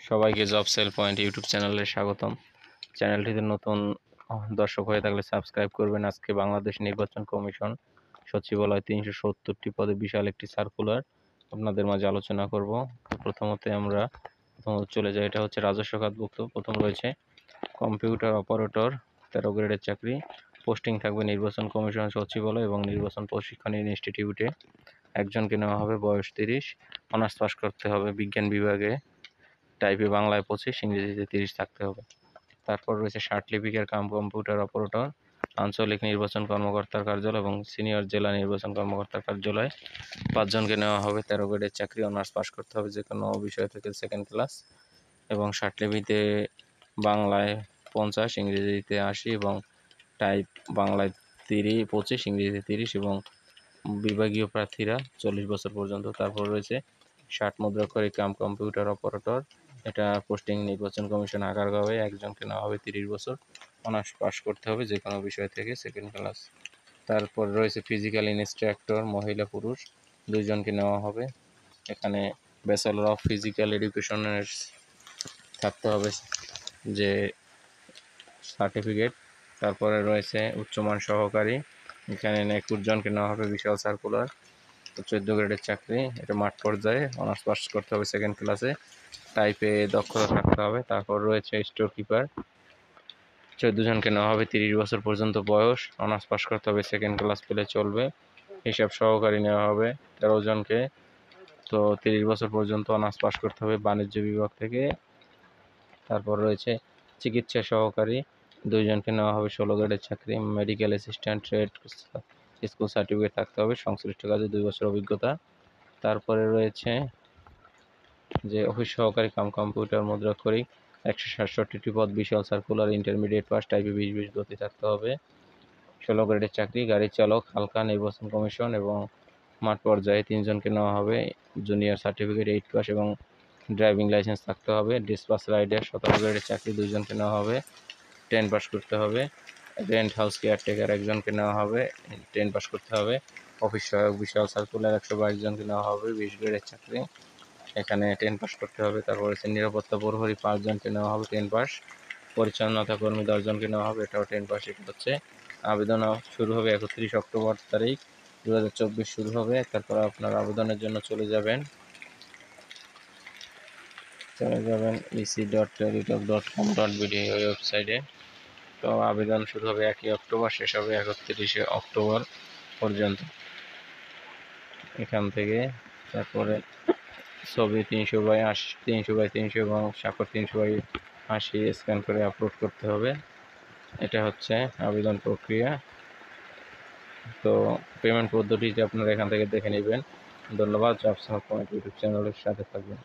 সবাইকে job sell point YouTube চ্যানেলে স্বাগতম। চ্যানেলটিতে নতুন দর্শক হয়ে থাকলে সাবস্ক্রাইব করবেন। আজকে বাংলাদেশ নির্বাচন কমিশন সচিবালয় 370টি পদে বিশাল একটি সার্কুলার আপনাদের মাঝে আলোচনা করব। প্রথমত চলে যাই, এটা হচ্ছে রাজস্ব খাতভুক্ত। প্রথম রয়েছে কম্পিউটার অপারেটর, 13 গ্রেডের চাকরি। পোস্টিং থাকবে নির্বাচন কমিশন সচিবালয় এবং নির্বাচন প্রশিক্ষণ ইনস্টিটিউটে। একজনকে নেওয়া হবে, বয়স 30, অনার্স পাস করতে হবে বিজ্ঞান বিভাগে, টাইপে বাংলায় 25, ইংরেজিতে 30 থাকতে হবে। তারপর রয়েছে সার্টিফিকেট কম্পিউটার অপারেটর, আঞ্চলিক নির্বাচন কর্মকর্তার কার্যালয় এবং সিনিয়র জেলা নির্বাচন কর্মকর্তার কার্যালয়। 5 জনকে নেওয়া হবে, 13 গ্রেডের চাকরি, অনার্স পাস করতে হবে যে কোনো বিষয় থেকে সেকেন্ড ক্লাস, এবং সার্টিফিকেটে বাংলায় 50, ইংরেজিতে 80 এবং টাইপ বাংলায় 25, ইংরেজিতে 30 এবং বিভাগীয় প্রার্থীরা 40 বছর পর্যন্ত। তারপর রয়েছে 60 মুদ্রাক্ষরিক কম্পিউটার অপারেটর, এটা পোস্টিং নির্বাচন কমিশন আগারগাঁওয়ে। একজনকে নেওয়া হবে, 30 বছর, অনার্স পাস করতে হবে যে কোনো বিষয় থেকে সেকেন্ড ক্লাস। তারপর রয়েছে ফিজিক্যাল ইনস্ট্রাক্টর, মহিলা পুরুষ 2 জনকে নেওয়া হবে। এখানে ব্যাচেলর অফ ফিজিক্যাল এডুকেশনের থাকতে হবে যে সার্টিফিকেট। তারপরে রয়েছে উচ্চমান সহকারী, এখানে 21 জনকে নেওয়া হবে, বিশাল সার্কুলার। তো 14 গ্রেডের চাকরি, এটা মাঠ পর্যায়ে, অনার্স পাস করতে হবে সেকেন্ড ক্লাসে, টাইপে দক্ষতা থাকতে হবে। তারপর রয়েছে স্টোর কিপার, 14 জনকে নেওয়া হবে, 30 বছর পর্যন্ত বয়স, অনার্স পাস করতে হবে সেকেন্ড ক্লাস পেলে চলবে। হিসাব সহকারী নেওয়া হবে 13 জনকে, তো 30 বছর পর্যন্ত অনার্স পাস করতে হবে বাণিজ্য বিভাগ থেকে। তারপর রয়েছে চিকিৎসা সহকারী, 2 জনকে নেওয়া হবে, 16 গ্রেডের চাকরি, medical assistant, trade school certificate থাকতে হবে, সংশ্লিষ্ট কাজে 2 বছর অভিজ্ঞতা। তারপরে রয়েছে যে অফিস সহকারী কম্পিউটার মুদ্রাক্ষরিক, 167টি পদ, বিশাল সার্কুলার, ইন্টারমিডিয়েট পাস, টাইপে 20 গতি থাকতে হবে, 16 গ্রেডের চাকরি। গাড়ি চালক হালকা, নির্বাচন কমিশন এবং মাঠ পর্যায়ে 3 জনকে নেওয়া হবে, জুনিয়র সার্টিফিকেট 8 পাস এবং ড্রাইভিং লাইসেন্স থাকতে হবে। ডিসপাস রাইডার 17 গ্রেডের চাকরি, 2 জনকে নেওয়া হবে, 10 পাস করতে হবে। রেন্ট হাউস কেয়ারটেকার 1 জনকে নেওয়া হবে, 10 পাস করতে হবে। অফিস সহায়ক, বিশাল সার্কুলার, 122 জনকে নেওয়া হবে, 20 গ্রেডের চাকরি, এখানে 10 পাস করতে হবে। তারপর হচ্ছে নিরাপত্তা প্রহরী 5 জনকে নেওয়া হবে, 10 পাস। পরিচ্ছন্নতা কর্মী 10 জনকে নেওয়া হবে, এটাও 10 পাস। এটা হচ্ছে আবেদন শুরু হবে 31 অক্টোবর তারিখ 2024 শুরু হবে। তারপর আপনার আবেদনের জন্য চলে যাবেন ec.teletalk.com.bd ওই ওয়েবসাইটে। তো আবেদন শুরু হবে 1 অক্টোবর, শেষ হবে 31 অক্টোবর পর্যন্ত। এখান থেকে তারপরে ছবি 300x300 এবং স্বাক্ষর 300x80 স্ক্যান করে আপলোড করতে হবে। এটা হচ্ছে আবেদন প্রক্রিয়া। তো পেমেন্ট পদ্ধতিটি আপনারা এখান থেকে দেখে নেবেন। ধন্যবাদ। জব সেল পয়েন্ট ইউটিউব চ্যানেলের সাথে থাকবেন।